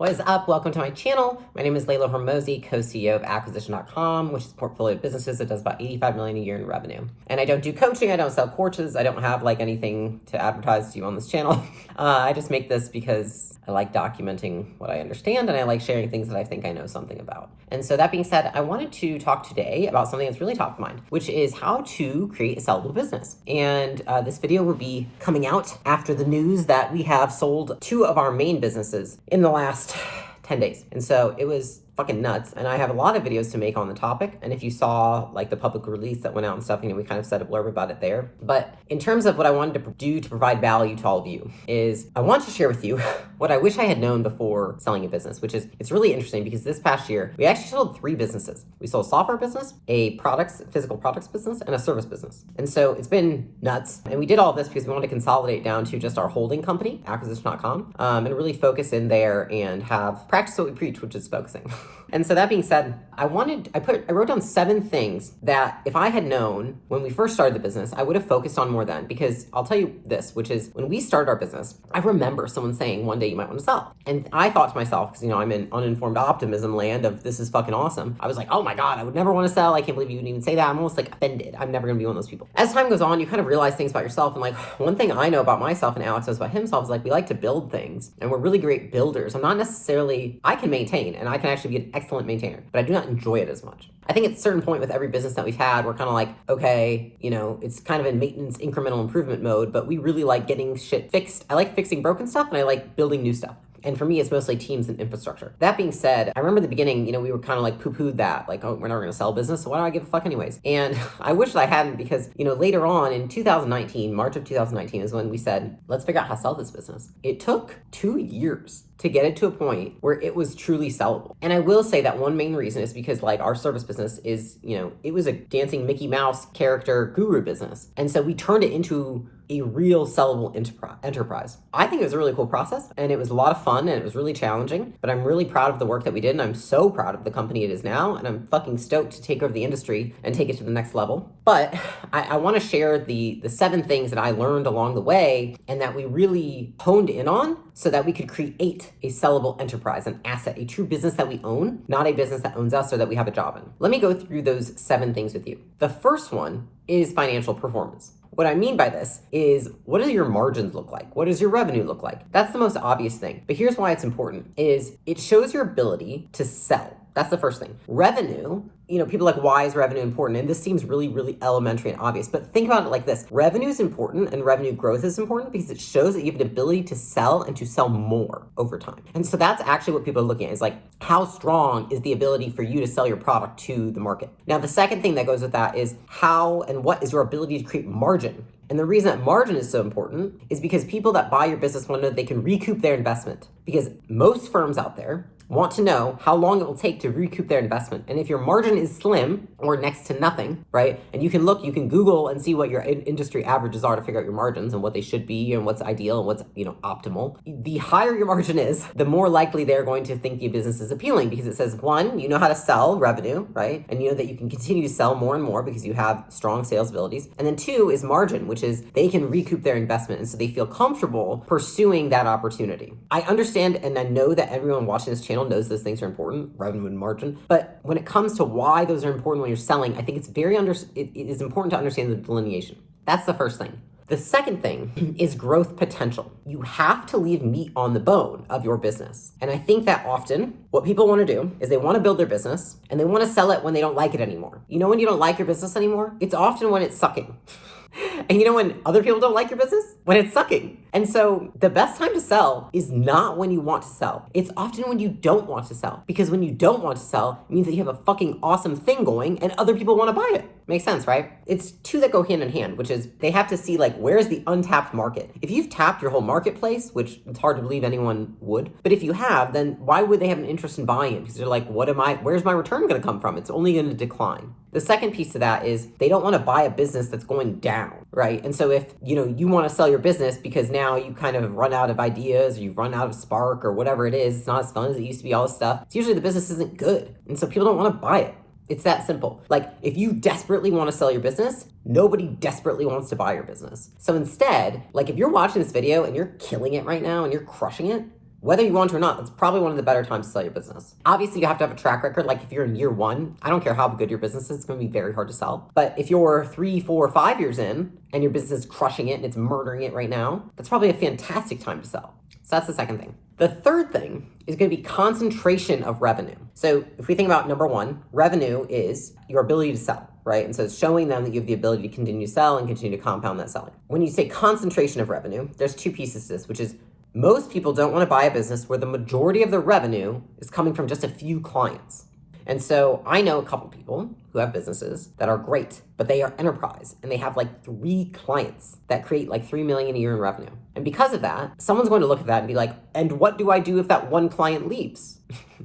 What is up? Welcome to my channel. My name is Layla Hormozi, co-CEO of acquisition.com, which is a portfolio of businesses that does about 85 million a year in revenue. And I don't do coaching. I don't sell courses. I don't have like anything to advertise to you on this channel. I just make this because I like documenting what I understand and I like sharing things that I think I know something about. And so that being said, I wanted to talk today about something that's really top of mind, which is how to create a sellable business. And this video will be coming out after the news that we have sold 2 of our main businesses in the last 10 days. And so it was fucking nuts. And I have a lot of videos to make on the topic. And if you saw like the public release that went out and stuff, we kind of said a blurb about it there. But in terms of what I wanted to do to provide value to all of you is I want to share with you what I wish I had known before selling a business, which is, it's really interesting because this past year, we actually sold 3 businesses. We sold a software business, a physical products business, and a service business. And so it's been nuts. And we did all this because we wanted to consolidate down to just our holding company, acquisition.com, and really focus in there and have practice what we preach, which is focusing. And so that being said, I wrote down 7 things that if I had known when we first started the business, I would have focused on more then. Because I'll tell you this, which is when we started our business, I remember someone saying one day you might want to sell. And I thought to myself, because I'm in uninformed optimism land of this is fucking awesome. I was like, oh my God, I would never want to sell. I can't believe you would even say that. I'm almost like offended. I'm never going to be one of those people. As time goes on, you kind of realize things about yourself. And like one thing I know about myself and Alex knows about himself is like we like to build things and we're really great builders. I'm not necessarily, I can maintain and I can actually be an excellent maintainer, but I do not enjoy it as much. I think at a certain point with every business that we've had, we're kind of like, okay, it's kind of in maintenance incremental improvement mode, but we really like getting shit fixed. I like fixing broken stuff and I like building new stuff. And for me, it's mostly teams and infrastructure. That being said, I remember at the beginning, we were kind of like poo-pooed that, like, oh, we're never gonna sell a business, so why do I give a fuck anyways? And I wish that I hadn't because, later on in 2019, March of 2019 is when we said, let's figure out how to sell this business. It took 2 years to get it to a point where it was truly sellable. And I will say that one main reason is because like our service business is, it was a dancing Mickey Mouse character guru business. And so we turned it into a real sellable enterprise. I think it was a really cool process and it was a lot of fun and it was really challenging, but I'm really proud of the work that we did and I'm so proud of the company it is now and I'm fucking stoked to take over the industry and take it to the next level. But I want to share the 7 things that I learned along the way and that we really honed in on so that we could create a sellable enterprise, an asset, a true business that we own, not a business that owns us or that we have a job in. Let me go through those 7 things with you. The first one is financial performance. What I mean by this is, what do your margins look like? What does your revenue look like? That's the most obvious thing. But here's why it's important, is it shows your ability to sell. That's the first thing. Revenue, people are like, why is revenue important? And this seems really, really elementary and obvious, but think about it like this. Revenue is important and revenue growth is important because it shows that you have an ability to sell and to sell more over time. And so that's actually what people are looking at is like, how strong is the ability for you to sell your product to the market? Now, the second thing that goes with that is how and what is your ability to create margin? And the reason that margin is so important is because people that buy your business want to know they can recoup their investment. Because most firms out there want to know how long it will take to recoup their investment. And if your margin is slim or next to nothing, right? And you can Google and see what your industry averages are to figure out your margins and what they should be and what's ideal and what's, optimal. The higher your margin is, the more likely they're going to think your business is appealing because it says, 1, you know how to sell revenue, right? And you know that you can continue to sell more and more because you have strong sales abilities. And then 2 is margin, which is they can recoup their investment. And so they feel comfortable pursuing that opportunity. I understand and I know that everyone watching this channel knows those things are important, revenue and margin. But when it comes to why those are important when you're selling, I think it is important to understand the delineation. That's the first thing. The second thing is growth potential. You have to leave meat on the bone of your business. And I think that often what people want to do is they want to build their business and they want to sell it when they don't like it anymore. When you don't like your business anymore? It's often when it's sucking. And when other people don't like your business? When it's sucking. And so the best time to sell is not when you want to sell. It's often when you don't want to sell. Because when you don't want to sell, it means that you have a fucking awesome thing going and other people want to buy it. Makes sense, right? It's 2 that go hand in hand, which is they have to see like, where's the untapped market? If you've tapped your whole marketplace, which it's hard to believe anyone would, but if you have, then why would they have an interest in buying it? Because they're like, where's my return going to come from? It's only going to decline. The second piece of that is they don't want to buy a business that's going down, right? And so if, you want to sell your business because now you kind of run out of ideas or you run out of spark or whatever it is, it's not as fun as it used to be, all this stuff. It's usually the business isn't good. And so people don't want to buy it. It's that simple. Like if you desperately want to sell your business, nobody desperately wants to buy your business. So instead, like if you're watching this video and you're killing it right now and you're crushing it, whether you want to or not, that's probably one of the better times to sell your business. Obviously, you have to have a track record. Like if you're in year one, I don't care how good your business is, it's going to be very hard to sell. But if you're 3, 4, 5 years in and your business is crushing it and it's murdering it right now, that's probably a fantastic time to sell. So that's the second thing. The third thing is going to be concentration of revenue. So if we think about number one, revenue is your ability to sell, right? And so it's showing them that you have the ability to continue to sell and continue to compound that selling. When you say concentration of revenue, there's two pieces to this, which is most people don't want to buy a business where the majority of the revenue is coming from just a few clients. And so I know a couple people who have businesses that are great, but they are enterprise and they have like 3 clients that create like 3 million a year in revenue. And because of that, someone's going to look at that and be like, and what do I do if that one client leaves?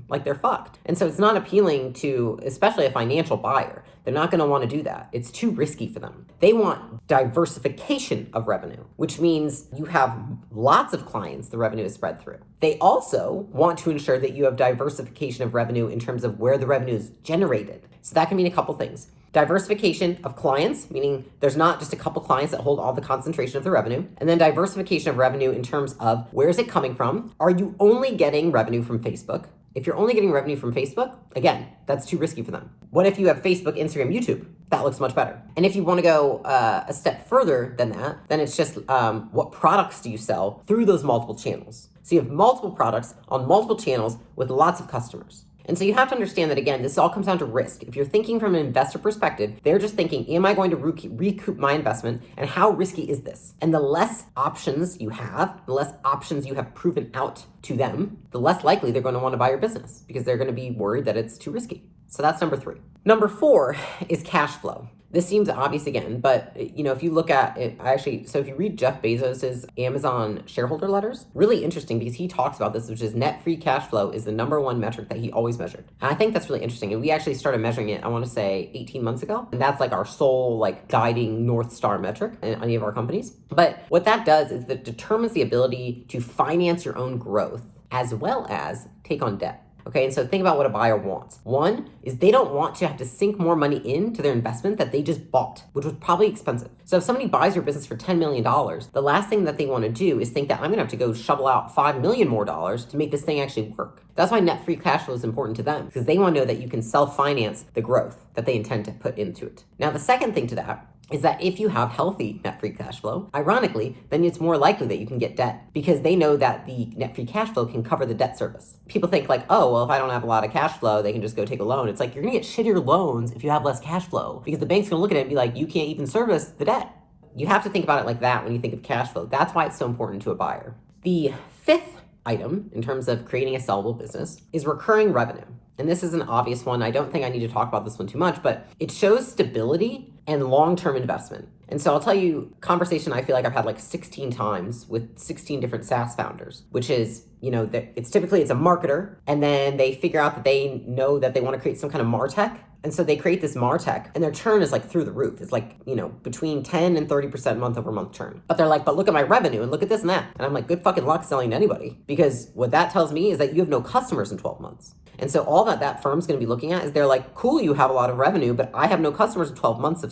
Like they're fucked. And so it's not appealing to, especially a financial buyer. They're not going to want to do that. It's too risky for them. They want diversification of revenue, which means you have lots of clients the revenue is spread through. They also want to ensure that you have diversification of revenue in terms of where the revenue is generated. So that can mean a couple things. Diversification of clients, meaning there's not just a couple clients that hold all the concentration of the revenue. And then diversification of revenue in terms of where is it coming from? Are you only getting revenue from Facebook? If you're only getting revenue from Facebook, again, that's too risky for them. What if you have Facebook, Instagram, YouTube? That looks much better. And if you want to go a step further than that, then it's just what products do you sell through those multiple channels? So you have multiple products on multiple channels with lots of customers. And so you have to understand that, again, this all comes down to risk. If you're thinking from an investor perspective, they're just thinking, am I going to recoup my investment? And how risky is this? And the less options you have, the less options you have proven out to them, the less likely they're going to want to buy your business because they're going to be worried that it's too risky. So that's number 3. Number 4 is cash flow. This seems obvious again, but if you look at it, so if you read Jeff Bezos's Amazon shareholder letters, really interesting because he talks about this, which is net free cash flow is the number 1 metric that he always measured. And I think that's really interesting. And we actually started measuring it, I want to say 18 months ago. And that's like our sole guiding North Star metric in any of our companies. But what that does is that determines the ability to finance your own growth as well as take on debt. Okay, and so think about what a buyer wants. One is they don't want to have to sink more money into their investment that they just bought, which was probably expensive. So if somebody buys your business for $10 million, the last thing that they want to do is think that I'm gonna have to go shovel out $5 million more to make this thing actually work. That's why net free cash flow is important to them because they want to know that you can self-finance the growth that they intend to put into it. Now, the second thing to that is that if you have healthy net free cash flow, ironically, then it's more likely that you can get debt because they know that the net free cash flow can cover the debt service. People think oh, well, if I don't have a lot of cash flow, they can just go take a loan. It's like, you're gonna get shittier loans if you have less cash flow because the bank's gonna look at it and be like, you can't even service the debt. You have to think about it like that when you think of cash flow. That's why it's so important to a buyer. The 5th item in terms of creating a sellable business is recurring revenue. And this is an obvious one. I don't think I need to talk about this one too much, but it shows stability and long-term investment. And so I'll tell you, conversation I feel like I've had 16 times with 16 different SaaS founders, which is, it's typically a marketer, and then they figure out that they know that they want to create some kind of MarTech. And so they create this MarTech and their churn is through the roof. It's between 10 and 30% month over month churn. But they're but look at my revenue and look at this and that. And I'm good fucking luck selling to anybody because what that tells me is that you have no customers in 12 months. And so all that firm's going to be looking at is they're cool, you have a lot of revenue, but I have no customers in 12 months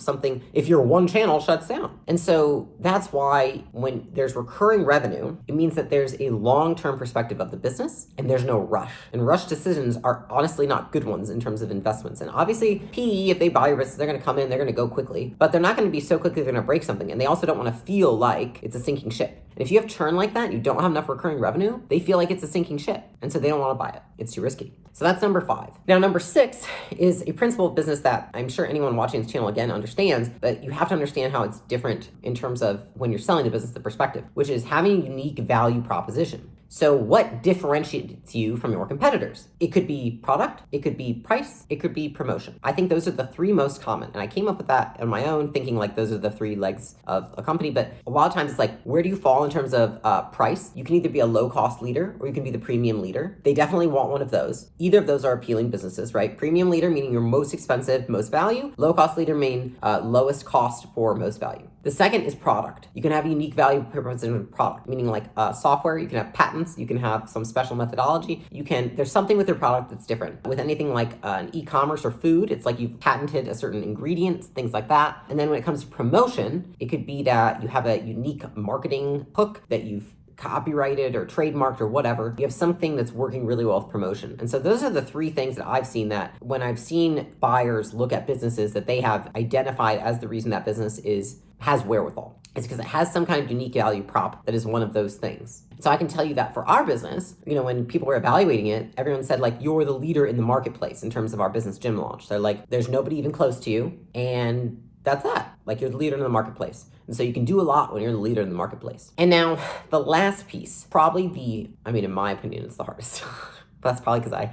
if your one channel shuts down. And so that's why when there's recurring revenue, it means that there's a long-term perspective of the business and there's no rush. And rush decisions are honestly not good ones in terms of investments. And obviously PE, if they buy your business, they're going to come in, they're going to go quickly, but they're not going to be so quickly they're going to break something. And they also don't want to feel like it's a sinking ship. And if you have churn like that and you don't have enough recurring revenue, they feel like it's a sinking ship. And so they don't want to buy it. It's too risky. So that's number 5. Now, number 6 is a principle of business that I'm sure anyone watching this channel again understands, but you have to understand how it's different in terms of when you're selling the business, the perspective, which is having a unique value proposition. So what differentiates you from your competitors? It could be product, it could be price, it could be promotion. I think those are the 3 most common. And I came up with that on my own, thinking those are the 3 legs of a company. But a lot of times it's where do you fall in terms of price? You can either be a low-cost leader or you can be the premium leader. They definitely want one of those. Either of those are appealing businesses, right? Premium leader, meaning you're most expensive, most value. Low-cost leader, meaning lowest cost for most value. The second is product. You can have a unique value proposition with product, meaning software, you can have patents, you can have some special methodology. There's something with your product that's different. With anything like an e-commerce or food, it's you've patented a certain ingredient, things like that. And then when it comes to promotion, it could be that you have a unique marketing hook that you've copyrighted or trademarked or whatever. You have something that's working really well with promotion. And so those are the three things that I've seen that when I've seen buyers look at businesses that they have identified as the reason that business has wherewithal. It's because it has some kind of unique value prop that is one of those things. So I can tell you that for our business, when people were evaluating it, everyone said like, you're the leader in the marketplace in terms of our business gym launch. They're like, there's nobody even close to you. And that's that. Like, you're the leader in the marketplace. And so you can do a lot when you're the leader in the marketplace. And now the last piece, probably in my opinion, it's the hardest. That's probably because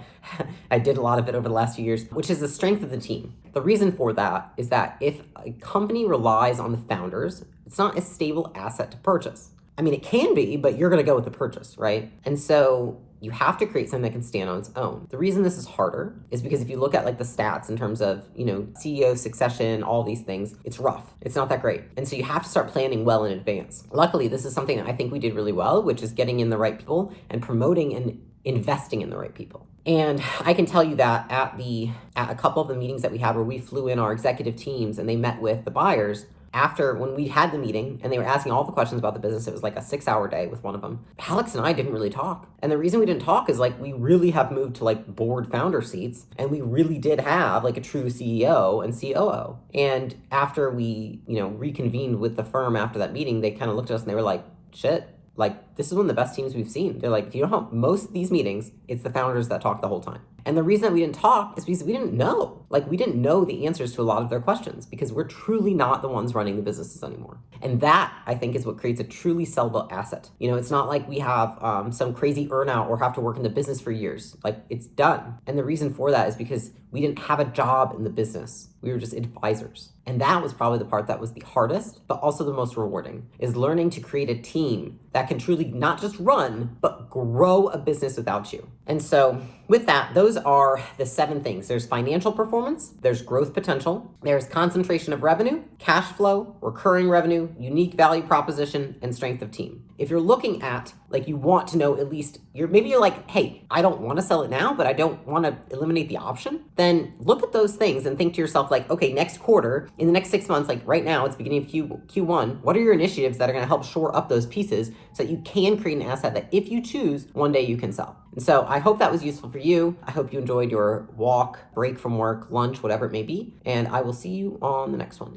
I did a lot of it over the last few years, which is the strength of the team. The reason for that is that if a company relies on the founders, it's not a stable asset to purchase. It can be, but you're going to go with the purchase, right? And so you have to create something that can stand on its own. The reason this is harder is because if you look at like the stats in terms of, CEO succession, all these things, it's rough. It's not that great. And so you have to start planning well in advance. Luckily, this is something that I think we did really well, which is getting in the right people and promoting and investing in the right people. And I can tell you that at a couple of the meetings that we had where we flew in our executive teams and they met with the buyers, after when we had the meeting and they were asking all the questions about the business, it was like a 6-hour day with one of them. Alex and I didn't really talk. And the reason we didn't talk is like, we really have moved to like board founder seats and we really did have like a true CEO and COO. And after we, reconvened with the firm after that meeting, they kind of looked at us and they were like, shit, like this is one of the best teams we've seen. They're like, do you know how most of these meetings, it's the founders that talk the whole time. And the reason that we didn't talk is because we didn't know. Like, we didn't know the answers to a lot of their questions because we're truly not the ones running the businesses anymore. And that, I think, is what creates a truly sellable asset. It's not like we have some crazy earnout or have to work in the business for years. Like, it's done. And the reason for that is because we didn't have a job in the business. We were just advisors. And that was probably the part that was the hardest, but also the most rewarding, is learning to create a team that can truly not just run, but grow a business without you. And so with that, those are the 7 things. There's financial performance, there's growth potential, there's concentration of revenue, cash flow, recurring revenue, unique value proposition, and strength of team. If you're looking at, like, you want to know at least, maybe you're like, hey, I don't want to sell it now, but I don't want to eliminate the option, then look at those things and think to yourself like, okay, next quarter, in the next 6 months, like right now, it's beginning of Q1, what are your initiatives that are going to help shore up those pieces so that you can create an asset that if you choose, one day you can sell? And so I hope that was useful for you. I hope you enjoyed your walk, break from work, lunch, whatever it may be, and I will see you on the next one.